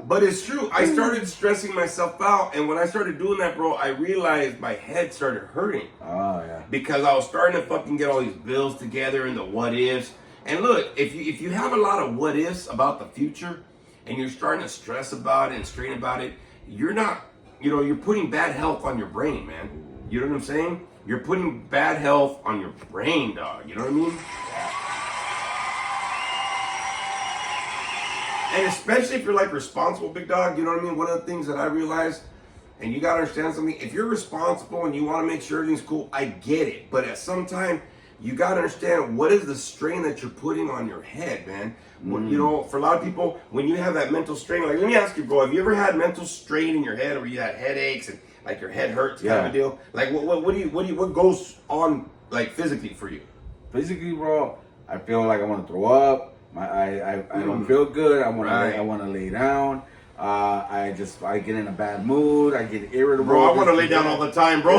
But it's true. I started stressing myself out, and when I started doing that, bro, I realized my head started hurting. Oh yeah. Because I was starting to fucking get all these bills together and the what ifs. And look, if you have a lot of what ifs about the future, and you're starting to stress about it and strain about it, you're not, you're putting bad health on your brain, man. You know what I'm saying? You're putting bad health on your brain, dog. You know what I mean? And especially if you're like responsible, big dog, you know what I mean? One of the things that I realized, and you gotta understand something, if you're responsible and you wanna make sure everything's cool, I get it. But at some time, you gotta understand what is the strain that you're putting on your head, man. You know, for a lot of people, when you have that mental strain, like let me ask you, bro, have you ever had mental strain in your head, or you had headaches and like your head hurts kind of a deal? Like what goes on like physically for you? Physically, bro, I feel like I want to throw up. I don't feel good. I want to lay down. I get in a bad mood. I get irritable. Bro, I want to lay down all the time, bro.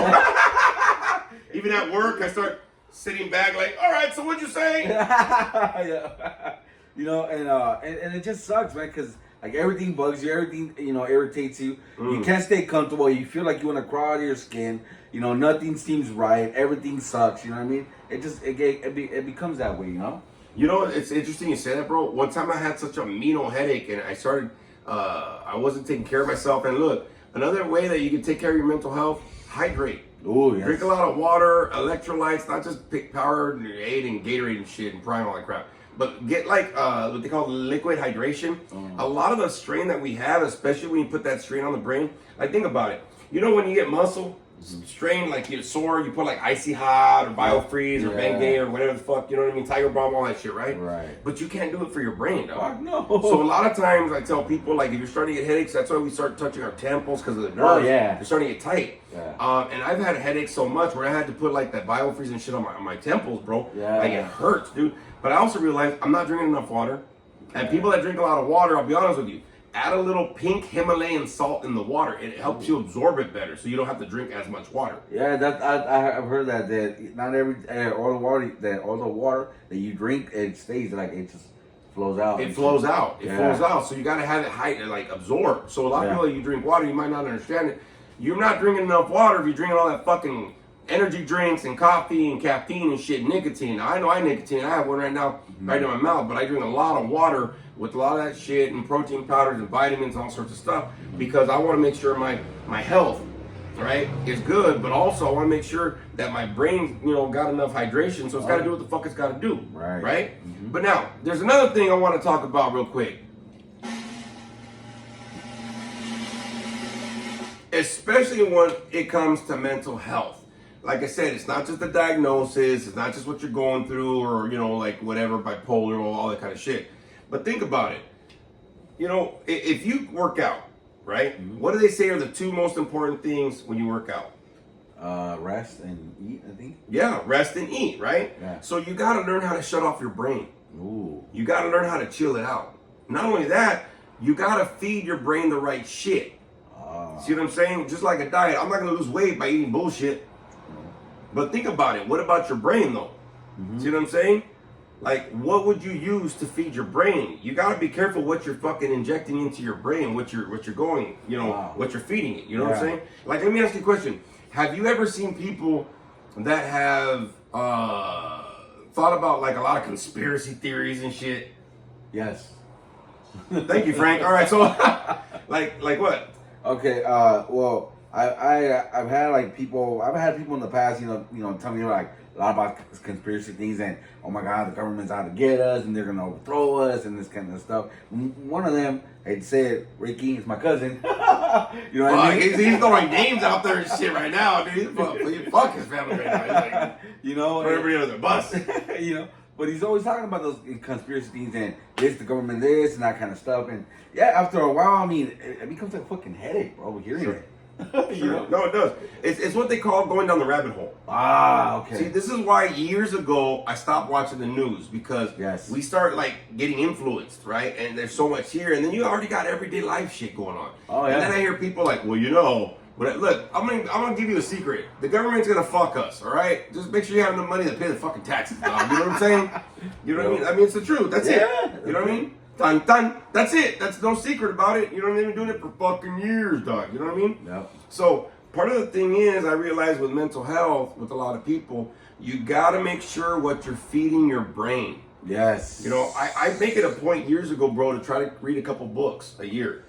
Even at work, I start sitting back like, all right, so what'd you say? Yeah. You know, and it just sucks, man, because like everything bugs you, everything irritates you. You can't stay comfortable. You feel like you want to crawl out of your skin. You know, nothing seems right. Everything sucks. You know what I mean? It becomes that way. You know. You know, it's interesting you say that, bro. One time I had such a mean old headache, and I started, I wasn't taking care of myself. And look, another way that you can take care of your mental health, hydrate. Oh, yes. Drink a lot of water, electrolytes, not just pick Powerade and Gatorade and shit and Prime, all that crap. But get like what they call liquid hydration. A lot of the strain that we have, especially when you put that strain on the brain, like think about it. You know when you get muscle strain, like you're sore, you put like Icy Hot or BioFreeze or Bengay or whatever the fuck, you know what I mean? Tiger Balm, all that shit, right? Right. But you can't do it for your brain, dog. Fuck no. So a lot of times I tell people, like, if you're starting to get headaches, that's why we start touching our temples because of the nerves. Oh, yeah. They're starting to get tight. Yeah. And I've had headaches so much where I had to put like that BioFreeze and shit on my temples, bro. Yeah. Like it hurts, dude. But I also realized I'm not drinking enough water. And people that drink a lot of water, I'll be honest with you, add a little pink Himalayan salt in the water. It helps you absorb it better, so you don't have to drink as much water. Yeah, I've heard that not every all the water that you drink, it stays, like it just flows out. It flows out. It flows out. So you gotta have it like absorbed. So a lot of people that you drink water, you might not understand it. You're not drinking enough water if you're drinking all that fucking energy drinks and coffee and caffeine and shit, nicotine. Now, I know I nicotine. I have one right now, right in my mouth, but I drink a lot of water with a lot of that shit and protein powders and vitamins and all sorts of stuff because I want to make sure my health, right, is good, but also I want to make sure that my brain, got enough hydration, so it's got to do what the fuck it's got to do, right? But now, there's another thing I want to talk about real quick. Especially when it comes to mental health. Like I said, it's not just the diagnosis, it's not just what you're going through or, like whatever, bipolar or all that kind of shit. But think about it. If you work out, right? What do they say are the two most important things when you work out? Rest and eat, I think. Yeah, rest and eat, right? Yeah. So you got to learn how to shut off your brain. Ooh. You got to learn how to chill it out. Not only that, you got to feed your brain the right shit. See what I'm saying? Just like a diet. I'm not going to lose weight by eating bullshit. But think about it. What about your brain, though? See what I'm saying? Like, what would you use to feed your brain? You got to be careful what you're fucking injecting into your brain, what you're going, what you're feeding it. You know what I'm saying? Like, let me ask you a question. Have you ever seen people that have thought about, like, a lot of conspiracy theories and shit? Yes. Thank you, Frank. All right, so, like what? Okay, well, I've had people in the past, tell me like a lot about conspiracy things and oh my God, the government's out to get us and they're gonna overthrow us and this kind of stuff. One of them had said, Ricky, it's my cousin. You know what I mean? He's throwing names out there and shit right now, dude. Fuck his family right now. He's like, for every other bus. But he's always talking about those conspiracy things and the government this and that kind of stuff. And yeah, after a while, I mean, it becomes like a fucking headache, bro, hearing it. You know? No, it does. It's what they call going down the rabbit hole. Ah, okay. See, this is why years ago I stopped watching the news because Yes. we start like getting influenced, right? And there's so much here, and then you already got everyday life shit going on. Oh, yeah. And then I hear people like, well, you know, look, I'm gonna give you a secret. The government's gonna fuck us, all right? Just make sure you have enough money to pay the fucking taxes, dog. You know what I'm saying? You know what I mean? I mean, it's the truth. That's it. You know what I mean? Dun dun. That's it. That's no secret about it. You know, they've been doing it for fucking years, dog. You know what I mean? Yep. So part of the thing is, I realize with mental health, with a lot of people, you gotta make sure what you're feeding your brain. Yes. You know, I make it a point years ago, bro, to try to read a couple books a year.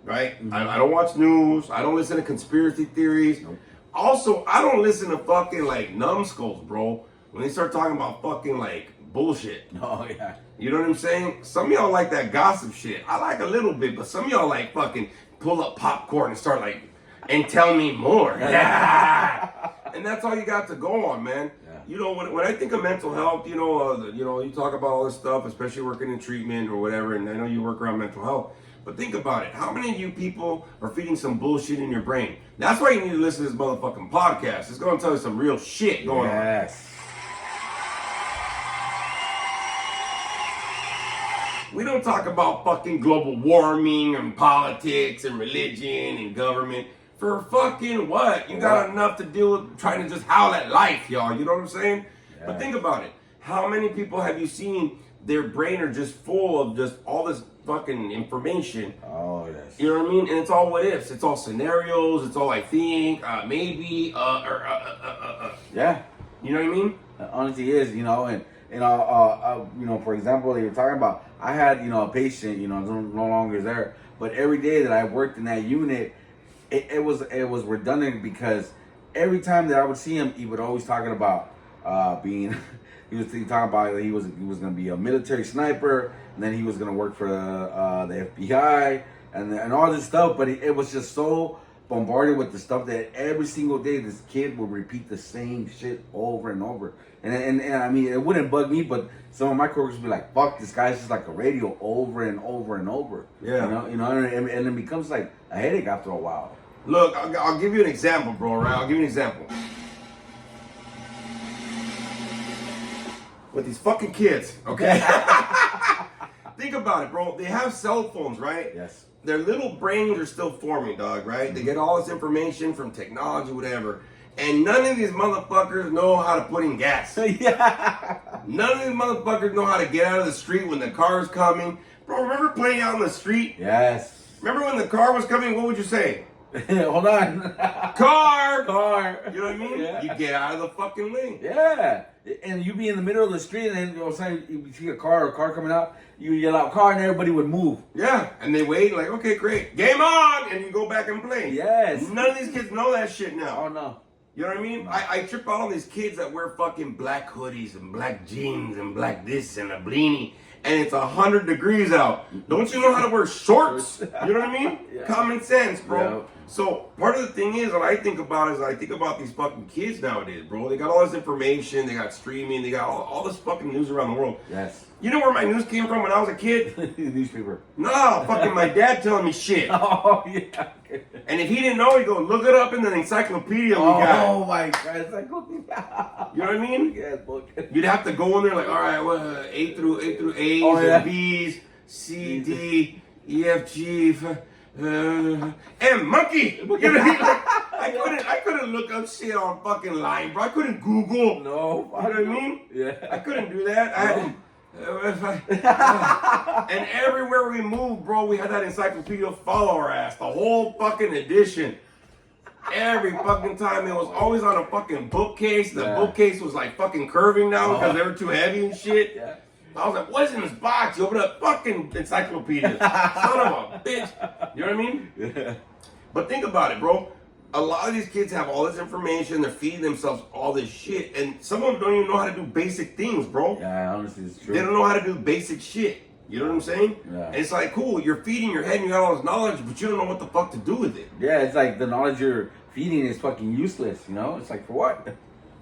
Right? Mm-hmm. I don't watch news. I don't listen to conspiracy theories. Nope. Also, I don't listen to fucking like numbskulls, bro. When they start talking about fucking like bullshit. Oh, yeah. You know what I'm saying? Some of y'all like that gossip shit. I like a little bit, but some of y'all like fucking pull up popcorn and start like, and tell me more. Yeah. And that's all you got to go on, man. Yeah. You know, when I think of mental health, you know, you talk about all this stuff, especially working in treatment or whatever, and I know you work around mental health. But think about it. How many of you people are feeding some bullshit in your brain? That's why you need to listen to this motherfucking podcast. It's going to tell you some real shit going on. Yes. We don't talk about fucking global warming and politics and religion and government. For fucking what? You got enough to deal with trying to just howl at life, y'all. You know what I'm saying? Yeah. But think about it. How many people have you seen their brain are just full of just all this fucking information? Oh, yes. You know what I mean? And it's all what ifs. It's all scenarios. It's all I think, maybe, Yeah. You know what I mean? Honestly, is, you know, and you know, for example, you were talking about, I had, you know, a patient, you know, no longer there, but every day that I worked in that unit, it was redundant because every time that I would see him, he would always talking about being, he was talking about that he was going to be a military sniper, and then he was going to work for the FBI and all this stuff, but it was just so bombarded with the stuff that every single day this kid would repeat the same shit over and over. And I mean, it wouldn't bug me, but some of my coworkers would be like, fuck, this guy's just like a radio over and over and over. Yeah. You know, and it becomes like a headache after a while. Look, I'll give you an example, bro, right? I'll give you an example. With these fucking kids, okay? Think about it, bro. They have cell phones, right? Yes. Their little brains are still forming, dog, right? They get all this information from technology, whatever. And none of these motherfuckers know how to put in gas. Yeah. None of these motherfuckers know how to get out of the street when the car is coming. Bro, remember playing out in the street? Yes. Remember when the car was coming, what would you say? Hold on. Car! Car. You know what I mean? Yeah. You get out of the fucking way. Yeah. And you be in the middle of the street, and then all of a sudden you see a car coming out, you yell out car, and everybody would move. Yeah, and they wait like, okay, great. Game on! And you go back and play. Yes. None of these kids know that shit now. Oh, no. You know what I mean? I trip out on these kids that wear fucking black hoodies and black jeans and black this and a beanie, and it's 100 degrees out. Don't you know how to wear shorts? You know what I mean? Yeah. Common sense, bro. Yeah. So part of the thing is, what I think about is, I think about these fucking kids nowadays, bro. They got all this information, they got streaming, they got all this fucking news around the world. Yes. You know where my news came from when I was a kid? Newspaper. No, fucking my dad telling me shit. Oh, yeah. And if he didn't know, he'd go, look it up in the encyclopedia we got. Oh, my God. It's like, You know what I mean? yes, book. You'd have to go in there like, all right, well, A through A's Oh, yeah. and B's, C, D, E, F, G, M, monkey. You know what I mean? Like, I couldn't look up shit on fucking line, bro. I couldn't Google. No. You know what I mean? Yeah. I couldn't do that. And everywhere we moved, bro, we had that encyclopedia follow our ass. The whole fucking edition. Every fucking time. It was always on a fucking bookcase. The bookcase was like fucking curving now because they were too heavy and shit. Yeah. I was like, what's in this box? You open up fucking encyclopedia. Son of a bitch. You know what I mean? Yeah. But think about it, bro. A lot of these kids have all this information. They're feeding themselves all this shit. And some of them don't even know how to do basic things, bro. Yeah, honestly, it's true. They don't know how to do basic shit. You know what I'm saying? Yeah. And it's like, cool, you're feeding your head and you got all this knowledge, but you don't know what the fuck to do with it. Yeah, it's like the knowledge you're feeding is fucking useless, you know? It's like, for what?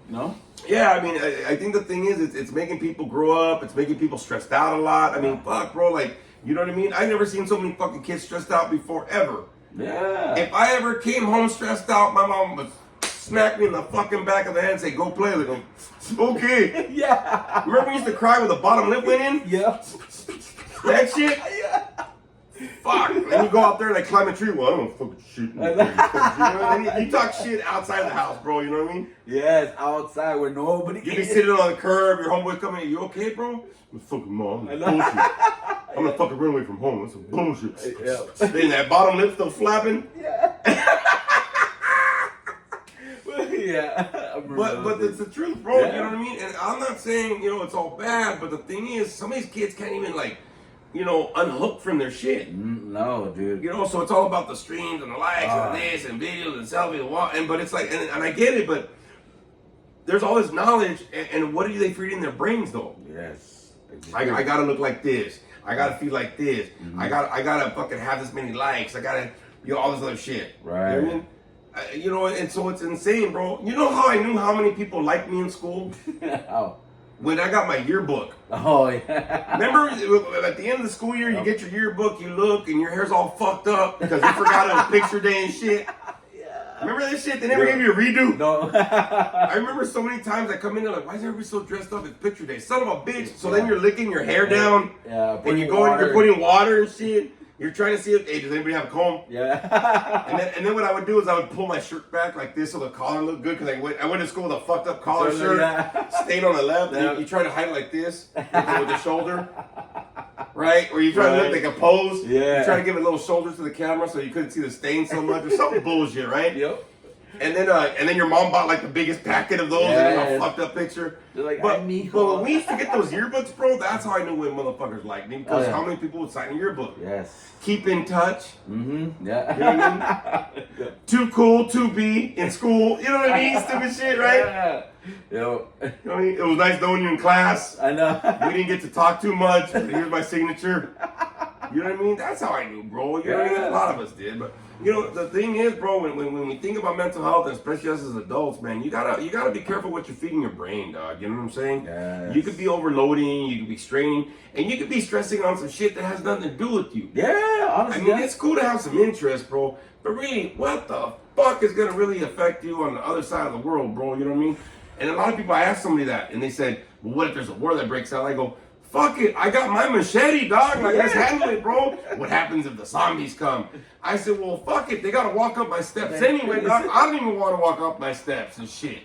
You know? Yeah, I mean, I think the thing is, it's making people grow up. It's making people stressed out a lot. I mean, fuck, bro, like, you know what I mean? I've never seen so many fucking kids stressed out before, ever. Yeah. If I ever came home stressed out, my mom would smack me in the fucking back of the head and say, "Go play." I go, "Okay." Yeah. Remember we used to cry when the bottom lip went in? Yeah. That shit? Yeah. Fuck. Then you go out there and like climb a tree. Well, I don't fucking shit. You know, you talk shit outside of the house, bro. You know what I mean? Yes, outside where nobody You be sitting on the curb, your homeboy coming in. You okay, bro? I'm fucking mom. Bullshit. I'm gonna fucking run away from home. That's some bullshit. Yeah. Then that bottom lip still flapping. Yeah. Yeah. But it's the truth, bro. Yeah. You know what I mean? And I'm not saying, it's all bad, but the thing is, some of these kids can't even, like, unhook from their shit. No, dude. So it's all about the streams and the likes and this and videos and selfies but it's like, and I get it, but there's all this knowledge, and what are they feeding their brains, though? Yes. I gotta look like this. I gotta feel like this. Mm-hmm. I gotta fucking have this many likes. I gotta, all this other shit. Right. You know what I mean? And so it's insane, bro. You know how I knew how many people liked me in school? Oh. When I got my yearbook. Oh, yeah. Remember, at the end of the school year, you get your yearbook, you look, and your hair's all fucked up because you forgot it was picture day and shit. Yeah. Remember that shit? They never gave you a redo? No. I remember so many times I come in there like, why is everybody so dressed up? It's picture day. Son of a bitch. So then you're licking your hair down. Yeah. And you go in, you're putting water and shit. You're trying to see if, hey, does anybody have a comb? Yeah. And then what I would do is I would pull my shirt back like this so the collar looked good because I went to school with a fucked up collar shirt, stained on the left. Yeah. And you try to hide it like this with the shoulder, right? Or you try to look like a pose. Yeah. You try to give it little shoulders to the camera so you couldn't see the stain so much or some bullshit, right? Yep. And then your mom bought like the biggest packet of those and then a fucked up picture. They're like, but I need when we used to get those yearbooks, bro, that's how I knew when motherfuckers liked me because how many people would sign a yearbook? Yes. Keep in touch. Mm-hmm. Yeah. You know what I mean? Too cool to be in school. You know what I mean? Stupid shit, right? Yeah. Yo. You know what I mean? It was nice knowing you in class. I know. We didn't get to talk too much. But here's my signature. You know what I mean? That's how I knew, bro. You know what I mean? A lot of us did, but the thing is, bro, when we think about mental health, and especially us as adults, man, you gotta be careful what you're feeding your brain, dog. You know what I'm saying? Yes. You could be overloading, you could be straining, and you could be stressing on some shit that has nothing to do with you. Yeah, honestly. I mean, it's cool to have some interest, bro, but really, what the fuck is gonna really affect you on the other side of the world, bro? You know what I mean? And a lot of people, I asked somebody that, and they said, well, what if there's a war that breaks out? I go, fuck it, I got my machete, dog. Like, let's handle it, bro. What happens if the zombies come? I said, well, fuck it. They gotta walk up my steps anyway, dog. I don't even want to walk up my steps and shit.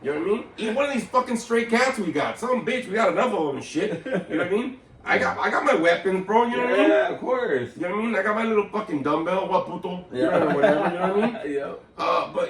You know what I mean? Eat one of these fucking stray cats we got. Some bitch, we got enough of them and shit. You know what I mean? I got my weapons, bro. You know what I mean? Yeah, of course. You know what I mean? I got my little fucking dumbbell, what puto, Yeah. whatever. You know what I mean? Yeah. But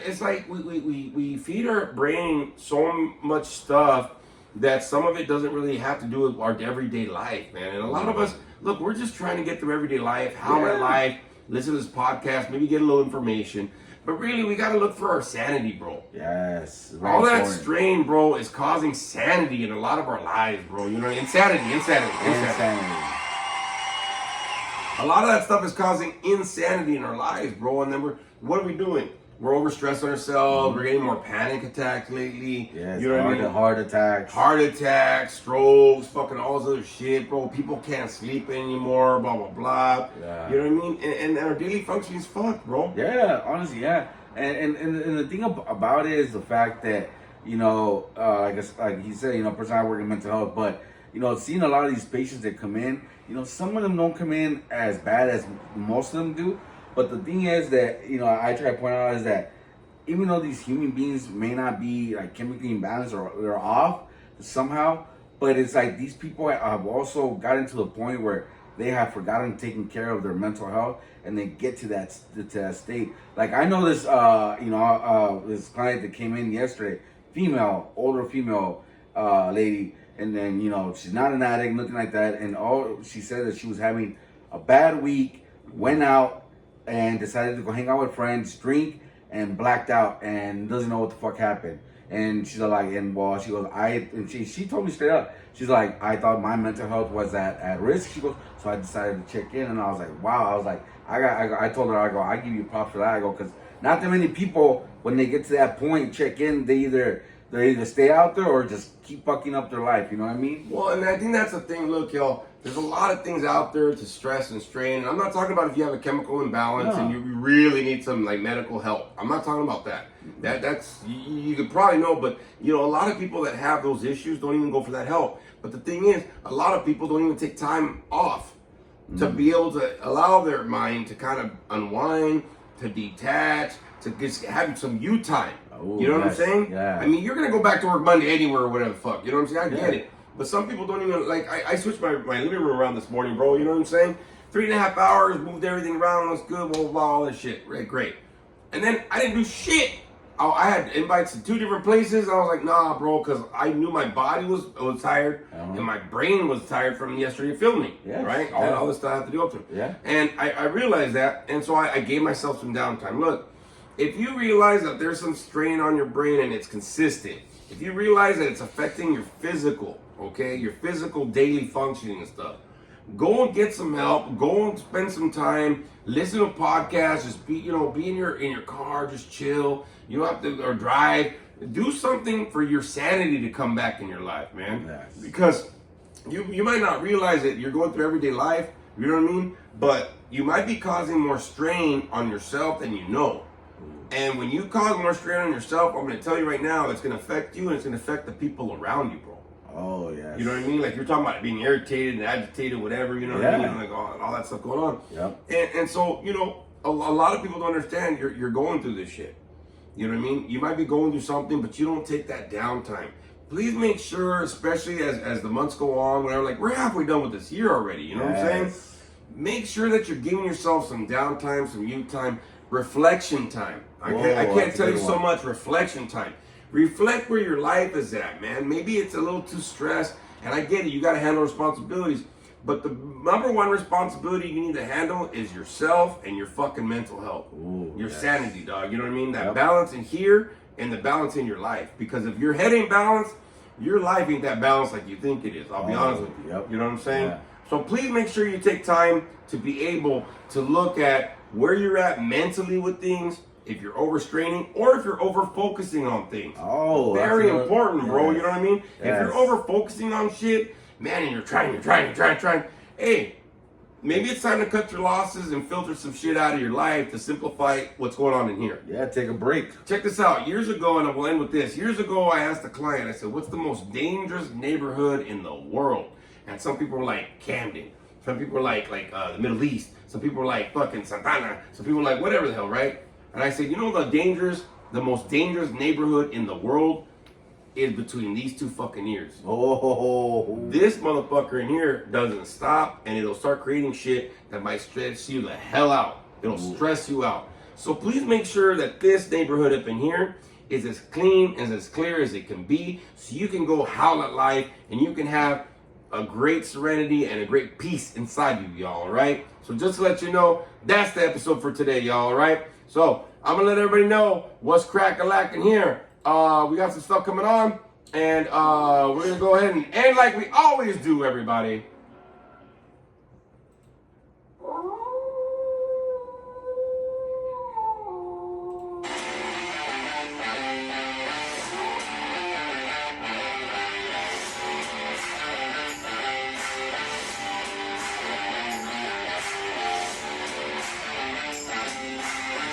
it's like we feed our brain so much stuff that some of it doesn't really have to do with our everyday life, man. And a lot of us, look, we're just trying to get through everyday life, how my life, listen to this podcast, maybe get a little information. But really, we got to look for our sanity, bro. Yes. All that strain, bro, is causing sanity in a lot of our lives, bro. You know, insanity. A lot of that stuff is causing insanity in our lives, bro. And then what are we doing? We're overstressing ourselves. We're getting more panic attacks lately. Yes, you know what I mean? Heart attacks. Heart attacks, strokes, fucking all this other shit, bro. People can't sleep anymore, blah, blah, blah. Yeah. You know what I mean? And our daily function is fucked, bro. Yeah, honestly, yeah. And the thing about it is the fact that, I guess, like he said, personally I work in mental health, but, seeing a lot of these patients that come in, some of them don't come in as bad as most of them do. But the thing is that, I try to point out is that even though these human beings may not be like chemically imbalanced or they're off somehow, but it's like these people have also gotten to the point where they have forgotten taking care of their mental health and they get to that state. Like I know this, this client that came in yesterday, older female lady, and then, she's not an addict, nothing like that. And she said that she was having a bad week, went out, and decided to go hang out with friends, drink, and blacked out, and doesn't know what the fuck happened. And she's like, she goes, she told me straight up, she's like, I thought my mental health was at risk. She goes, so I decided to check in, and I was like, wow. I was like, I told her, I give you props for that. I go, because not that many people, when they get to that point, check in, they either stay out there or just keep fucking up their life. You know what I mean? Well, and I think that's the thing. Look, y'all, there's a lot of things out there to stress and strain. And I'm not talking about if you have a chemical imbalance and you really need some like medical help. I'm not talking about that. That's you could probably know, but you know, a lot of people that have those issues don't even go for that help. But the thing is, a lot of people don't even take time off to be able to allow their mind to kind of unwind, to detach, to just have some you time. Oh, you know what I'm saying? Yeah. I mean, you're gonna go back to work Monday anywhere or whatever the fuck. You know what I'm saying? I get it. But some people don't even like. I switched my living room around this morning, bro. You know what I'm saying? 3.5 hours, moved everything around, looks good, blah blah blah, all that shit. Right, great. And then I didn't do shit. I had invites to 2 different places. I was like, nah, bro, because I knew my body was tired and my brain was tired from yesterday filming. Right? All the stuff I have to do up to. Yeah. And I realized that, and so I gave myself some downtime. Look, if you realize that there's some strain on your brain and it's consistent, if you realize that it's affecting your physical, okay, your physical daily functioning and stuff, go and get some help. Go and spend some time. Listen to podcasts. Just be in your car. Just chill. You don't have to or drive. Do something for your sanity to come back in your life, man. Yes. Because you might not realize it. You're going through everyday life. You know what I mean? But you might be causing more strain on yourself than you know. And when you cause more strain on yourself, I'm going to tell you right now, it's going to affect you and it's going to affect the people around you, bro. Oh, yes. You know what I mean? Like you're talking about being irritated and agitated, whatever, you know what I mean? Like all that stuff going on. Yep. And so, you know, a lot of people don't understand you're going through this shit. You know what I mean? You might be going through something, but you don't take that downtime. Please make sure, especially as the months go on, whatever, like we're halfway done with this year already, you know what I'm saying? Make sure that you're giving yourself some downtime, some you time, reflection time. I can't tell you so much reflection time. Reflect where your life is at, man. Maybe it's a little too stressed, and I get it. You got to handle responsibilities, but the number one responsibility you need to handle is yourself and your fucking mental health, your sanity, dog. You know what I mean? That balance in here and the balance in your life. Because if your head ain't balanced, your life ain't that balanced like you think it is. I'll be honest with you. You know what I'm saying? Yeah. So please make sure you take time to be able to look at where you're at mentally with things. If you're overstraining or if you're over focusing on things. Very important, bro. You know what I mean? If you're over focusing on shit, man, and you're trying. Hey, maybe it's time to cut your losses and filter some shit out of your life to simplify what's going on in here. Yeah, take a break. Check this out. Years ago, and I will end with this. Years ago, I asked a client, I said, what's the most dangerous neighborhood in the world? And some people were like, Camden. Some people were like the Middle East. Some people were like fucking Santana. Some people were like whatever the hell, right? And I said, you know the most dangerous neighborhood in the world is between these 2 fucking ears. This motherfucker in here doesn't stop, and it'll start creating shit that might stress you the hell out. It'll stress you out. So please make sure that this neighborhood up in here is as clean and as clear as it can be, so you can go howl at life and you can have a great serenity and a great peace inside you, y'all, all right? So just to let you know, that's the episode for today, y'all, all right? So I'm gonna let everybody know what's crack-a-lacking here. We got some stuff coming on, and we're gonna go ahead and end like we always do, everybody.